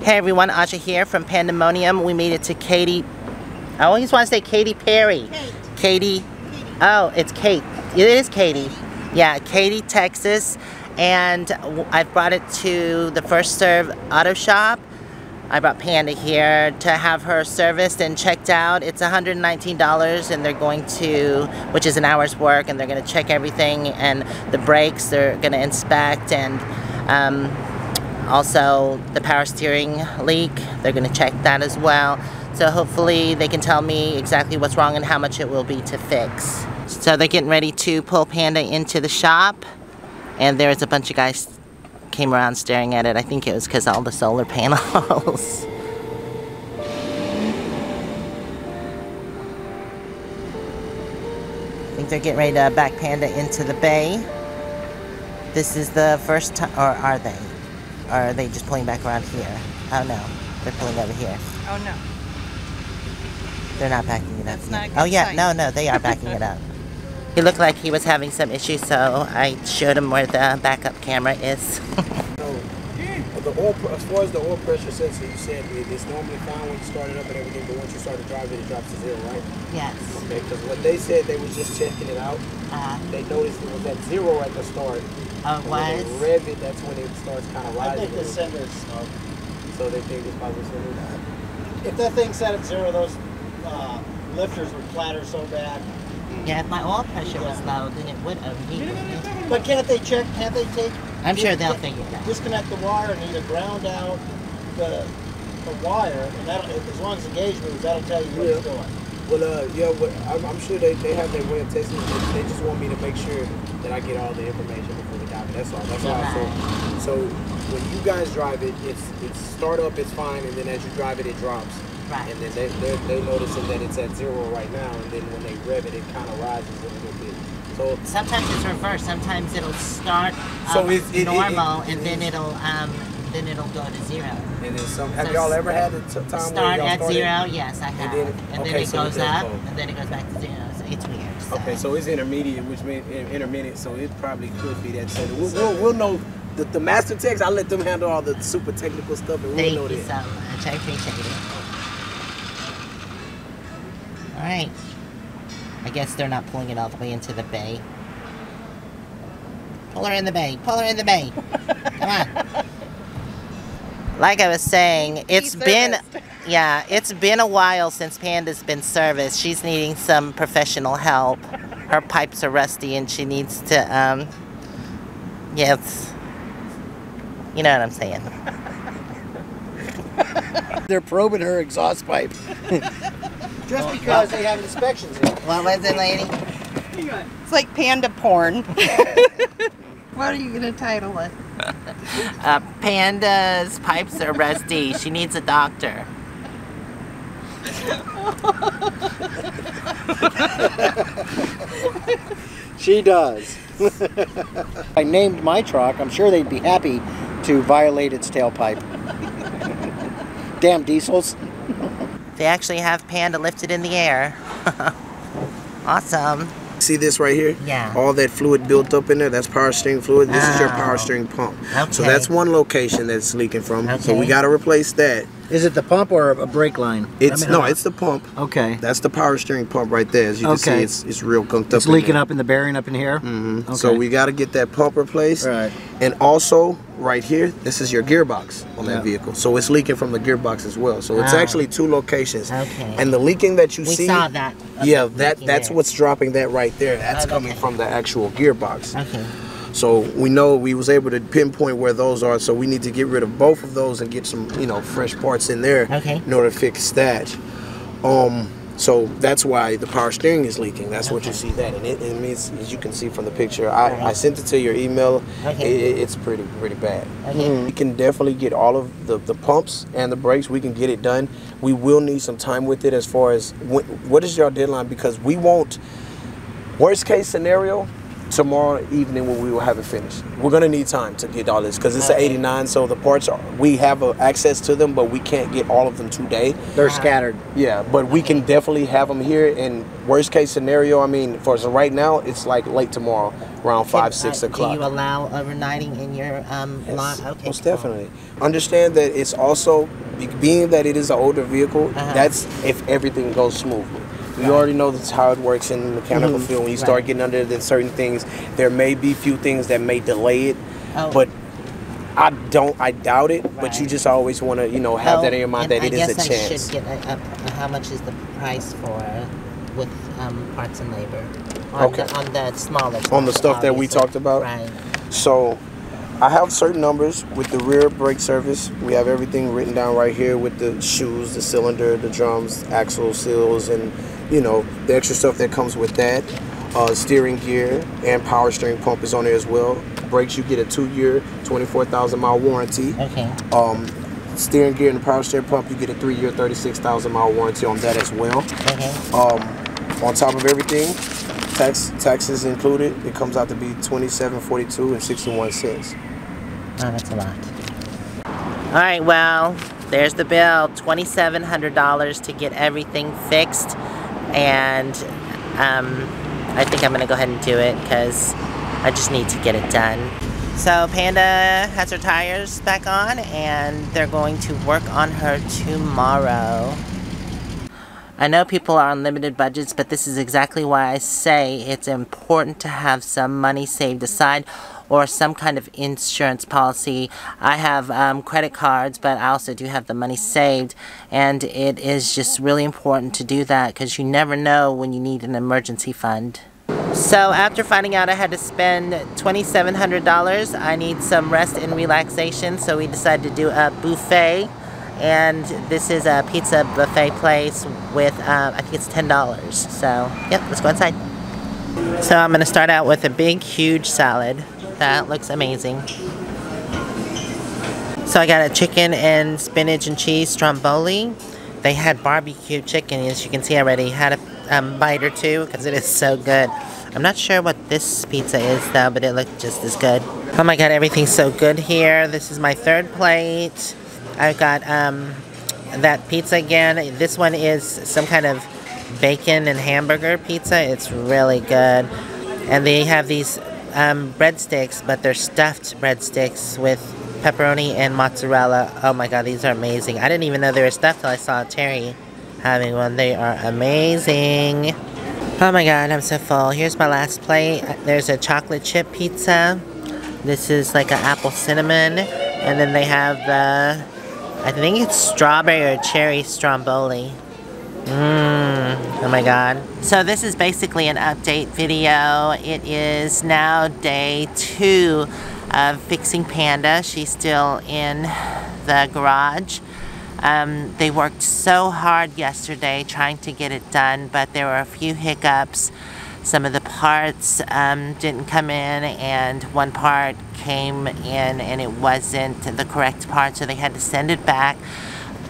Hey everyone, Asha here from Pandamonium. We made it to Katy. I always want to say Katy Perry. Katy. Oh, it's Kate. It is Katy. Yeah, Katy, Texas. And I've brought it to the First Serve Auto Shop. I brought Panda here to have her serviced and checked out. It's $119 and they're going to, which is an hour's work, and they're going to check everything, and the brakes they're going to inspect, and also the power steering leak, they're going to check that as well. So hopefully they can tell me exactly what's wrong and how much it will be to fix. So they're getting ready to pull Panda into the shop, and there's a bunch of guys came around staring at it. I think it was because all the solar panels. I think they're getting ready to back Panda into the bay. This is the first time, or are they? Or are they just pulling back around here? Oh no, they're pulling over here. Oh no. They're not backing it up. That's not a good oh yeah, sign. no, they are backing it up. He looked like he was having some issues, so I showed him where the backup camera is. The oil, as far as the oil pressure sensor, you said it's normally fine when you start it up and everything, but once you start to drive it drops to 0, right? Yes. Okay, because what they said, they was just checking it out. They noticed it was at 0 at the start. Oh, it was? When they rev it, that's when it starts kind of rising. I think the sender's smoke. So they think it's probably sending that. If that thing set at 0, those lifters would clatter so bad. Yeah, if my oil pressure was low, then it would overheat. But can't they check, can't they take... I'm sure they'll figure it out. Disconnect the wire and either ground out the wire, and that'll, as long as the gauge moves, that'll tell you what it's doing. Well, yeah, I'm sure they have their way of testing it. They just want me to make sure that I get all the information before we dive it. That's all. That's all. So when you guys drive it, it's start up, it's fine, and then as you drive it, it drops. Right. And then they're noticing that it's at 0 right now, and then when they rev it, it kind of rises a little bit. So sometimes it's reversed. Sometimes it'll start normal, and then it'll go to 0. And then have y'all ever had a time start where at 0? started? Yes, I have. And then it goes up, and then it goes back to 0. So it's weird. So. Okay, so it's intermediate, which means intermittent. So it probably could be that. So we'll know. The master techs, I'll let them handle all the super technical stuff, and we'll know that. Thank you so much. I appreciate it. All right. I guess they're not pulling it all the way into the bay. Pull her in the bay. Pull her in the bay. Come on. Like I was saying, it's been a while since Panda's been serviced. She's needing some professional help. Her pipes are rusty and she needs to, you know what I'm saying. They're probing her exhaust pipe. Just because they have inspections in. What was it, lady? It's like panda porn. What are you going to title it? Panda's pipes are rusty. She needs a doctor. She does. I named my truck. I'm sure they'd be happy to violate its tailpipe. Damn diesels. They actually have Panda lifted in the air. Awesome. See this right here? Yeah. All that fluid built up in there, that's power steering fluid. This is your power steering pump. Okay. So that's one location that's leaking from. Okay. So we got to replace that. Is it the pump or a brake line? It's it's the pump. Okay. That's the power steering pump right there. As you can see, it's real gunked up. It's leaking up in the bearing up in here? Mm-hmm. Okay. So we got to get that pump replaced. Right. And also, right here, this is your gearbox on that vehicle. So it's leaking from the gearbox as well. So it's actually 2 locations. Okay. And the leaking that you see... We saw that. Yeah, that's what's dropping that right there. That's coming from the actual gearbox. Okay. So we know we was able to pinpoint where those are, so we need to get rid of both of those and get some, fresh parts in there in order to fix that. So that's why the power steering is leaking. That's what you see that, and it means, as you can see from the picture, I sent it to your email. It's pretty bad. We can definitely get all of the pumps and the brakes. We can get it done. We will need some time with it as far as what is your deadline, because we won't. Worst case scenario, tomorrow evening when we will have it finished. We're gonna need time to get all this because it's an 89, so the parts we have access to them, but we can't get all of them today. They're scattered. Yeah, but we can definitely have them here. And worst case scenario, I mean, for right now, it's like late tomorrow, around 5, 6 o'clock. Do you allow overnighting in your lot? Okay, most definitely. Understand that it's also being that it is an older vehicle. That's if everything goes smoothly. You already know that's how it works in the mechanical field. When you start getting under the certain things, there may be few things that may delay it, but I doubt it. But you just always want to, have that in your mind that it is a chance. I should get how much is the price for with parts and labor on the smaller stuff, on the stuff that we talked about. Right. So I have certain numbers with the rear brake service. We have everything written down right here with the shoes, the cylinder, the drums, axle seals, and the extra stuff that comes with that. Steering gear and power steering pump is on there as well. Brakes, you get a 2-year, 24,000 mile warranty. Okay. Steering gear and the power steering pump, you get a 3-year, 36,000 mile warranty on that as well. Okay. On top of everything, taxes included, it comes out to be $27.42 and 61 cents. Oh, that's a lot. All right, well, there's the bill, $2,700 to get everything fixed, and I think I'm gonna go ahead and do it because I just need to get it done. So Panda has her tires back on, and they're going to work on her tomorrow. I know people are on limited budgets, but this is exactly why I say it's important to have some money saved aside or some kind of insurance policy. I have credit cards, but I also do have the money saved, and it is just really important to do that because you never know when you need an emergency fund. So after finding out I had to spend $2,700, I need some rest and relaxation, so we decided to do a buffet. And this is a pizza buffet place with, I think it's $10. So, yep, let's go inside. So I'm going to start out with a big, huge salad. That looks amazing. So I got a chicken and spinach and cheese Stromboli. They had barbecue chicken, as you can see I already had a bite or two because it is so good. I'm not sure what this pizza is though, but it looked just as good. Oh my god, everything's so good here. This is my third plate. I've got that pizza again. This one is some kind of bacon and hamburger pizza. It's really good. And they have these breadsticks, but they're stuffed breadsticks with pepperoni and mozzarella. Oh my god, these are amazing. I didn't even know they were stuffed till I saw Terry having one. They are amazing. Oh my god, I'm so full. Here's my last plate. There's a chocolate chip pizza. This is like an apple cinnamon. And then they have the, I think it's strawberry or cherry Stromboli. Oh my god. So this is basically an update video. It is now day 2 of fixing Panda. She's still in the garage. They worked so hard yesterday trying to get it done, but there were a few hiccups. Some of the parts didn't come in, and one part came in and it wasn't the correct part, so they had to send it back.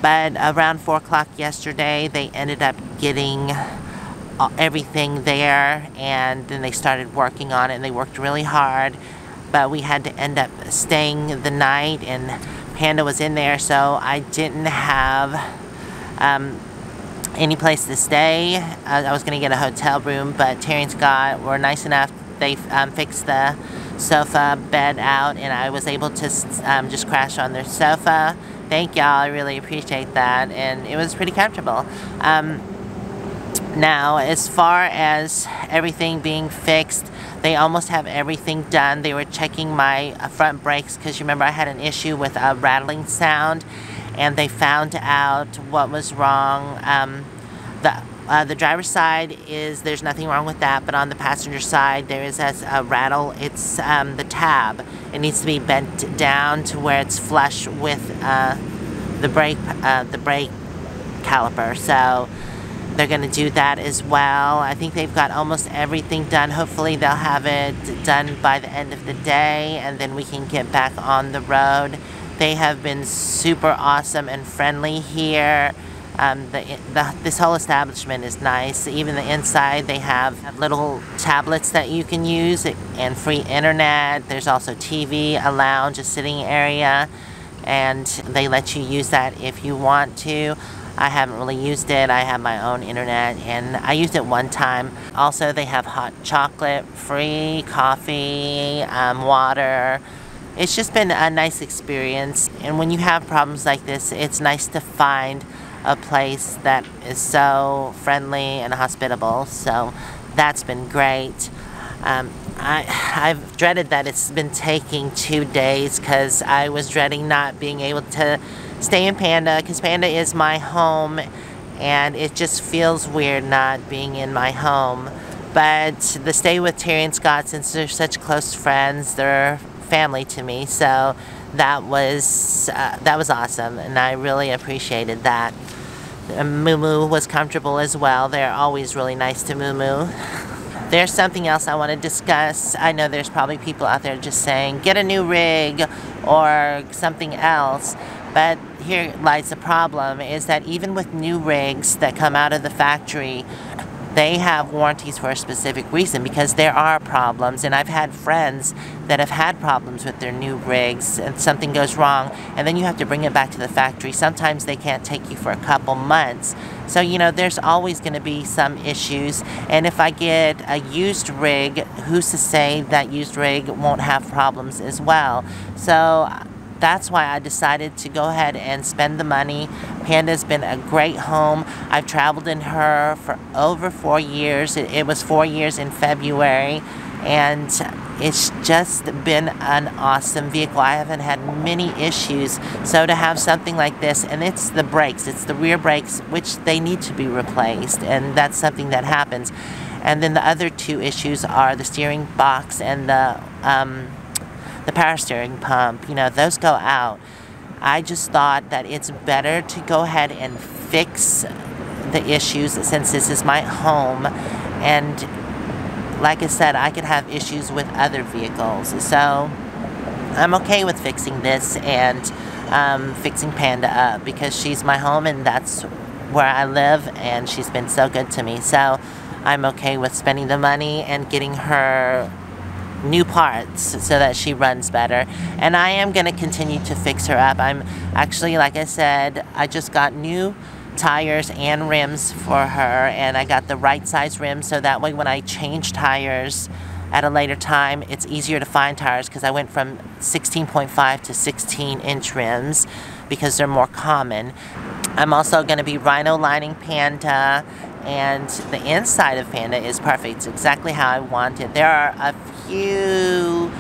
But around 4 o'clock yesterday, they ended up getting everything there, and then they started working on it, and they worked really hard. But we had to end up staying the night, and Panda was in there, so I didn't have any place to stay. I was going to get a hotel room, but Terry and Scott were nice enough. They fixed the sofa bed out, and I was able to just crash on their sofa. Thank y'all, I really appreciate that, and it was pretty comfortable. Now, as far as everything being fixed, they almost have everything done. They were checking my front brakes because you remember I had an issue with a rattling sound, and they found out what was wrong. The driver's side there's nothing wrong with that, but on the passenger side there is a rattle. It's the tab. It needs to be bent down to where it's flush with the brake caliper. So they're going to do that as well. I think they've got almost everything done. Hopefully they'll have it done by the end of the day, and then we can get back on the road. They have been super awesome and friendly here. This whole establishment is nice. Even the inside, they have little tablets that you can use and free internet. There's also TV, a lounge, a sitting area, and they let you use that if you want to. I haven't really used it. I have my own internet, and I used it one time. Also, they have hot chocolate, free coffee, water. It's just been a nice experience, and when you have problems like this, it's nice to find a place that is so friendly and hospitable. So that's been great. I've dreaded that it's been taking 2 days because I was dreading not being able to stay in Panda, because Panda is my home, and it just feels weird not being in my home. But the stay with Terry and Scott, since they're such close friends, they're family to me, so that was awesome, and I really appreciated that. Moo Moo was comfortable as well. They're always really nice to Moo Moo. There's something else I want to discuss. I know there's probably people out there just saying, get a new rig or something else. But here lies the problem, is that even with new rigs that come out of the factory, they have warranties for a specific reason, because there are problems, and I've had friends that have had problems with their new rigs and something goes wrong, and then you have to bring it back to the factory. Sometimes they can't take you for a couple months. So, you know, there's always going to be some issues, and if I get a used rig, who's to say that used rig won't have problems as well? So that's why I decided to go ahead and spend the money. Panda's been a great home. I've traveled in her for over 4 years. It was 4 years in February, and it's just been an awesome vehicle. I haven't had many issues. So to have something like this, and it's the brakes, it's the rear brakes, which they need to be replaced, and that's something that happens. And then the other 2 issues are the steering box and the power steering pump. You know, those go out. I just thought that it's better to go ahead and fix the issues, since this is my home, and like I said, I could have issues with other vehicles. So I'm okay with fixing this and fixing Panda up, because she's my home and that's where I live, and she's been so good to me. So I'm okay with spending the money and getting her new parts so that she runs better. And I am going to continue to fix her up. I'm actually, like I said, I just got new tires and rims for her, and I got the right size rims, so that way when I change tires at a later time, it's easier to find tires, because I went from 16.5 to 16-inch rims because they're more common. I'm also going to be rhino lining Panda, and the inside of Panda is perfect. It's exactly how I want it. There are a few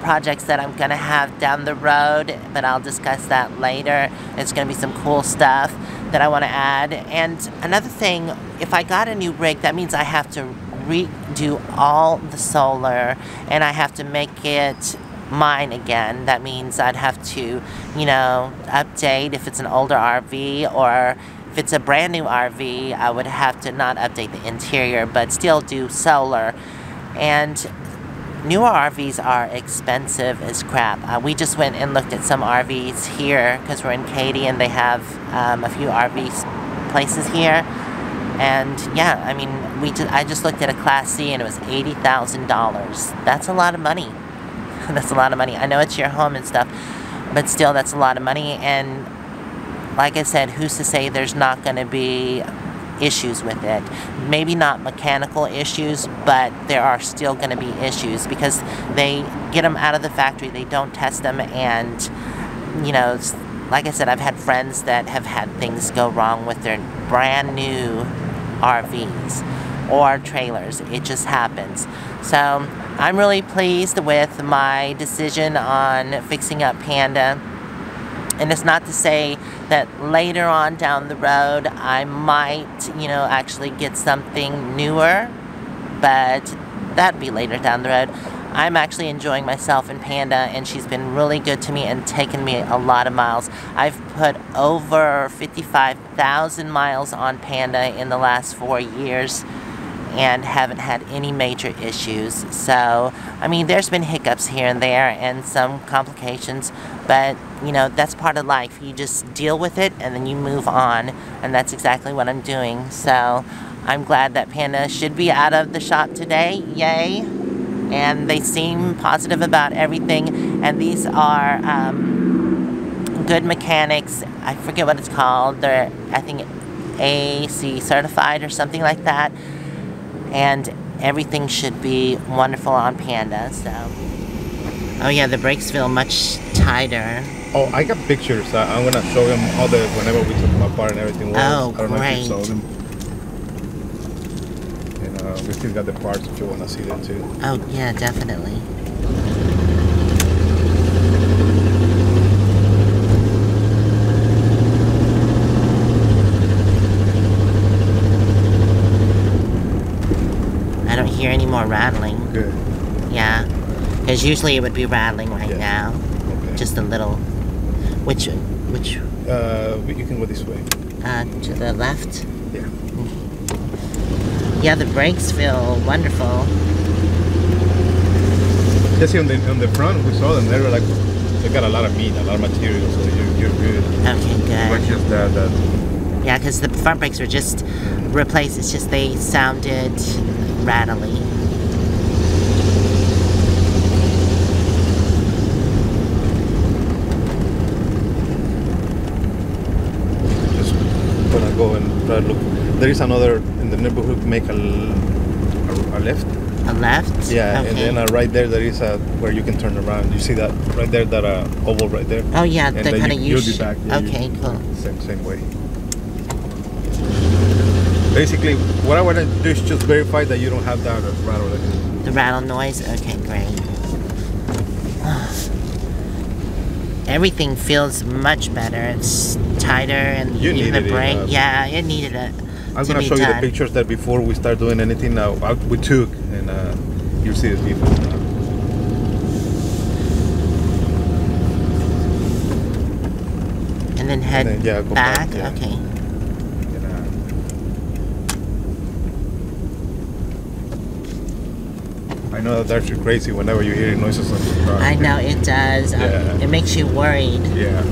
projects that I'm going to have down the road, but I'll discuss that later. It's going to be some cool stuff that I want to add. And another thing, if I got a new rig, that means I have to redo all the solar, and I have to make it mine again. That means I'd have to, you know, update if it's an older RV, or if it's a brand new RV, I would have to not update the interior, but still do solar. And newer RVs are expensive as crap. We just went and looked at some RVs here, because we're in Katy, and they have a few RV places here. And yeah, I mean, I just looked at a Class C, and it was $80,000. That's a lot of money. That's a lot of money. I know it's your home and stuff, but still, that's a lot of money. And like I said, who's to say there's not going to be issues with it? Maybe not mechanical issues, but there are still going to be issues, because they get them out of the factory, they don't test them, and, you know, like I said, I've had friends that have had things go wrong with their brand new RVs or trailers. It just happens. So I'm really pleased with my decision on fixing up Panda. And it's not to say that later on down the road I might, you know, actually get something newer, but that'd be later down the road. I'm actually enjoying myself in Panda, and she's been really good to me and taken me a lot of miles. I've put over 55,000 miles on Panda in the last 4 years, and haven't had any major issues. So, I mean, there's been hiccups here and there and some complications, but, you know, that's part of life. You just deal with it and then you move on, and that's exactly what I'm doing. So, I'm glad that Panda should be out of the shop today. Yay! And they seem positive about everything, and these are good mechanics. I forget what it's called. They're, I think, AC certified or something like that, and everything should be wonderful on Panda. So, oh yeah, the brakes feel much tighter. Oh, I got pictures. I'm gonna show them all the whenever we took them apart and everything. Oh, I don't know if you great. saw them. And we still got the parts if you wanna see them too. Oh yeah, definitely. I don't hear any more rattling. Good. Yeah, because usually it would be rattling right now. Okay. Just a little. Which? You can go this way. To the left. Yeah. Yeah, the brakes feel wonderful. Just on the front, we saw them. They were like, they got a lot of meat, a lot of material, so you're good. Okay, good. But just that. Yeah, because the front brakes were just replaced. It's just they sounded rattly. Just gonna go and try to look. There is another in the neighborhood. Make a left. A left? Yeah, Okay. and then right there is where you can turn around. You see that right there, that oval right there? Oh yeah, and the kind of you'll be back. Yeah, okay, cool. Same way. Basically, what I want to do is just verify that you don't have that rattle. The rattle noise? Okay, great. Everything feels much better. It's tighter, and You even the needed it, brake. Yeah, it needed it. I'm going to show you the pictures that before we start doing anything we took, and you'll see the difference now. And then head go back? yeah. Okay. I know that drives you crazy whenever you hear noises on the car. I know, it does. Yeah. It makes you worried. Yeah.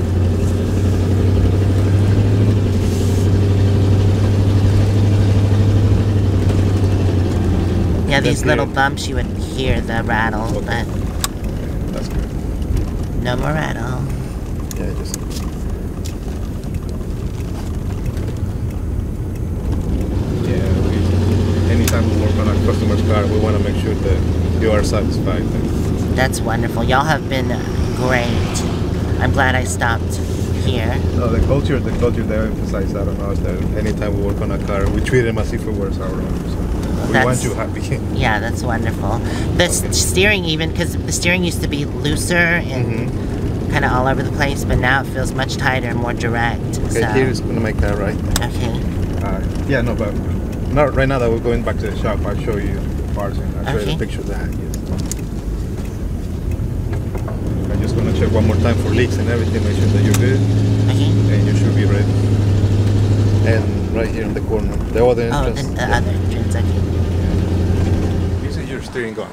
Yeah, these little bumps, you would hear the rattle, Okay. but That's good. no more rattle. Yeah, just... Anytime we work on a customer's car, we want to make sure that you are satisfied. That's wonderful. Y'all have been great. I'm glad I stopped here. No, the culture they emphasize that on us, that anytime we work on a car, we treat them as if it was our own. So we want you happy. Yeah, that's wonderful. The steering even, because the steering used to be looser and kind of all over the place, but now it feels much tighter and more direct. Okay, so. here is going to make that right. Okay. Yeah, no, but not right now that we're going back to the shop. I'll show you the parts and I'll show you the picture of that. Yes. I'm just going to check one more time for leaks and everything, make sure that you're good. Okay. And you should be ready. And right here in the corner, the other entrance. Oh, the other entrance, okay. This is your steering gun.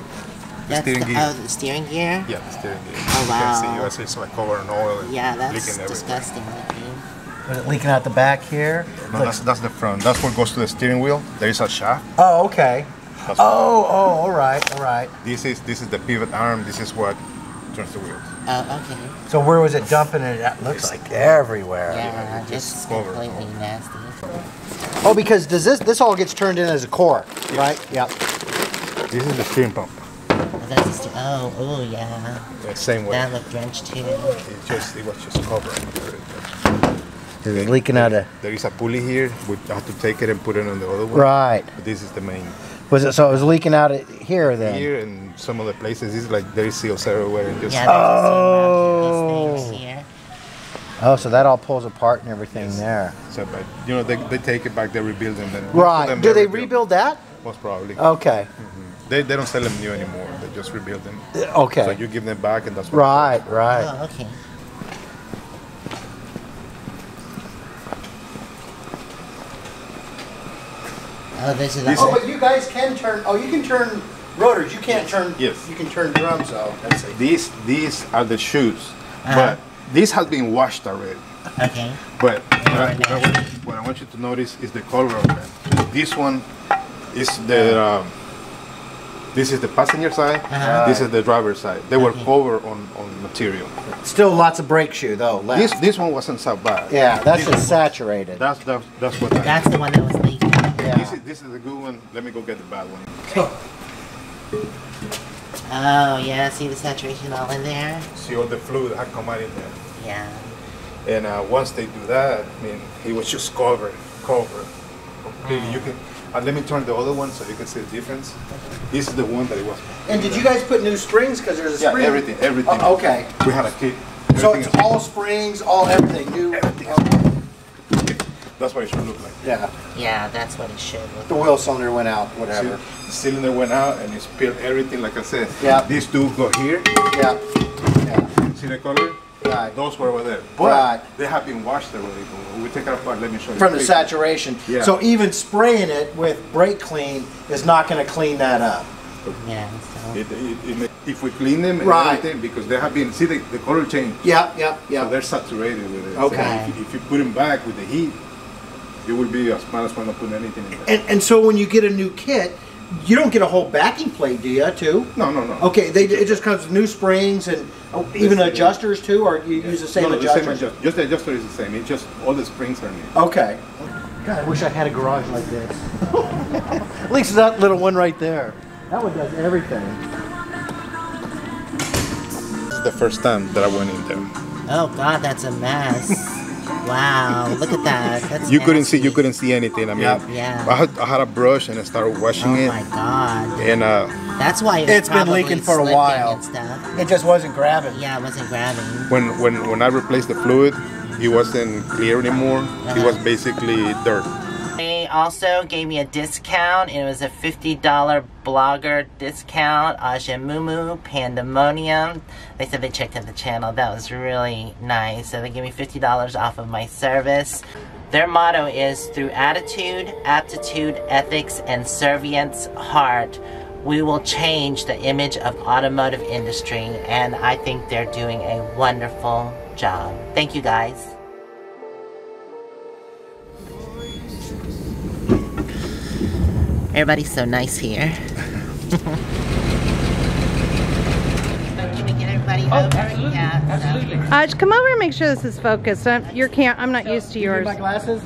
That's steering gear. Oh, the steering gear? Yeah, the steering gear. Oh, wow. You can see it's like covered in oil and yeah, that's leaking everywhere. disgusting looking. Was it leaking out the back here? No, that's the front. That's what goes to the steering wheel. There is a shaft. Oh, okay. All right. This is the pivot arm. This is what turns the wheels. Oh, okay. So where was it dumping it? It looks like everywhere. Yeah, it's completely nasty. Oh, because this all gets turned in as a core, right? Yep. This is the steering pump. That's oh, yeah. The same way. That looked drenched too. It was just covered. It's leaking out of. There is a pulley here. We have to take it and put it on the other one. Right. But this is the main. Was it so? It was leaking out of here then. Here and some other places, it's like there is seals everywhere and just. Yeah, there's these things here. Oh, so that all pulls apart and everything there. So, but you know, they take it back, they rebuild them. Then Right. Do they rebuild that? Most probably. Okay. They don't sell them new anymore. They just rebuild them. Okay. So you give them back, and that's what. Right. Oh, okay. Oh, this is. Oh, but you guys can turn. Oh, you can turn rotors. You can't turn. Yes. You can turn drums though. Let's see. These are the shoes, but this has been washed already. Okay. But what I want you to notice is the color of them. This one is the. This is the passenger side. This is the driver's side. They were covered on material. Still lots of brake shoe though left. This one wasn't so bad. Yeah, that's just saturated. That's what. That's the one that was leaking. Yeah. This is the good one. Let me go get the bad one. Oh yeah, see the saturation all in there. See all the fluid that come out in there. Yeah. And once they do that, I mean, it was just covered completely. You can. Let me turn the other one so you can see the difference. This is the one that it was. And did you guys put new springs? Because there's a spring. Yeah, everything. Oh, okay. We had a kit. So it's all springs, all everything new. Everything. That's what it should look like. Yeah. Yeah, that's what it should look The oil cylinder went out, whatever. See, the cylinder went out and it spilled everything. Like I said. Yeah. These two go here. Yeah. Yeah. See the color? Right. Those were over there. But Right. they have been washed already. When we take it apart, let me show you. From the saturation. Yeah. So even spraying it with brake clean is not going to clean that up. Yeah. So. If we clean them and Right. everything, because they have been, see the color change. Yeah. So they're saturated with it. Okay. So if you put them back with the heat, it will be as might as well not put anything in there. And so when you get a new kit, you don't get a whole backing plate, do you, too? No. Okay, it just comes with new springs and even adjusters, too, or you use the same adjuster? Just the adjuster is the same. It's just all the springs are new. Okay. God, I wish I had a garage like this. At least that little one right there. That one does everything. This is the first time that I went in there. Oh God, that's a mess. Wow, look at that. That's You couldn't nasty. see anything. I mean, Yeah. I had a brush and I started washing Oh it. my God. And That's why It's been probably leaking for a slipping while. and stuff. It just wasn't grabbing. Yeah, it wasn't grabbing. when I replaced the fluid, it wasn't clear anymore. It was basically dirt. They also gave me a discount. It was a $50 blogger discount. Ajamumu, Pandamonium. They said they checked out the channel. That was really nice. So they gave me $50 off of my service. Their motto is, through attitude, aptitude, ethics, and servience heart, we will change the image of automotive industry. And I think they're doing a wonderful job. Thank you guys. Everybody's so nice here. Can we get everybody over? Absolutely. Yeah, Absolutely. Just come over and make sure this is focused. I'm not used to yours. My glasses?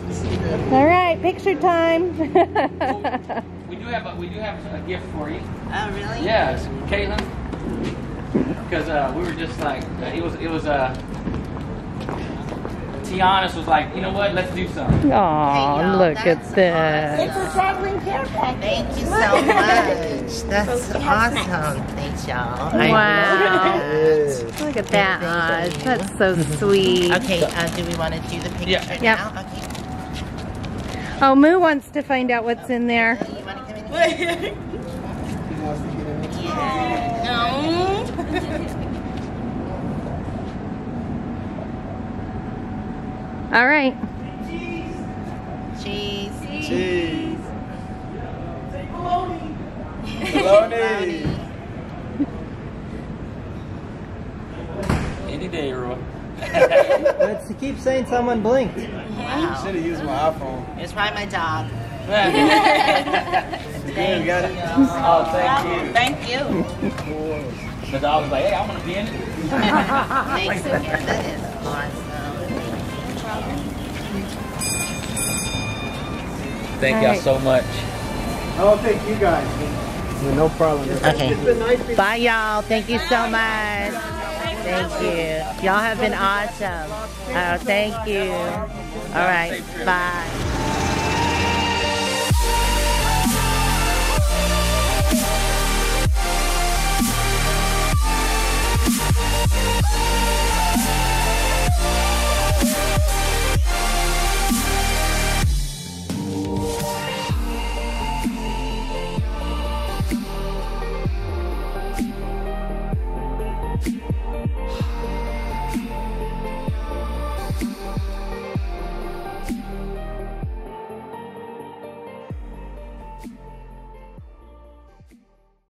All right, picture time. We do have a gift for you. Oh, really? Yes, Caitlin. Because we were just like it was Tiana was like, you know what, let's do something. Oh, look at this. It's a traveling care package. Thank you so much. That's awesome. Thanks, y'all. Wow. Look at that, Oz. That's so sweet. Okay, do we want to do the picture Yeah. now? Okay. Oh, Moo wants to find out what's in there. You want to come in? All right. Cheese. Cheese. Bologna. Any day, Roy. Let's keep saying someone blinked. Wow. Should have used my iPhone. It's probably my dog. Thank Got it? Oh, thank you. Thank you. The dog was like, hey, I want to be in it. Thanks again. That is awesome. Thank All y'all right. so much. Oh, thank you guys. No problem. Okay. Bye, y'all. Thank you so much. Thank you. Y'all have been awesome. Oh, thank you. All right. Bye.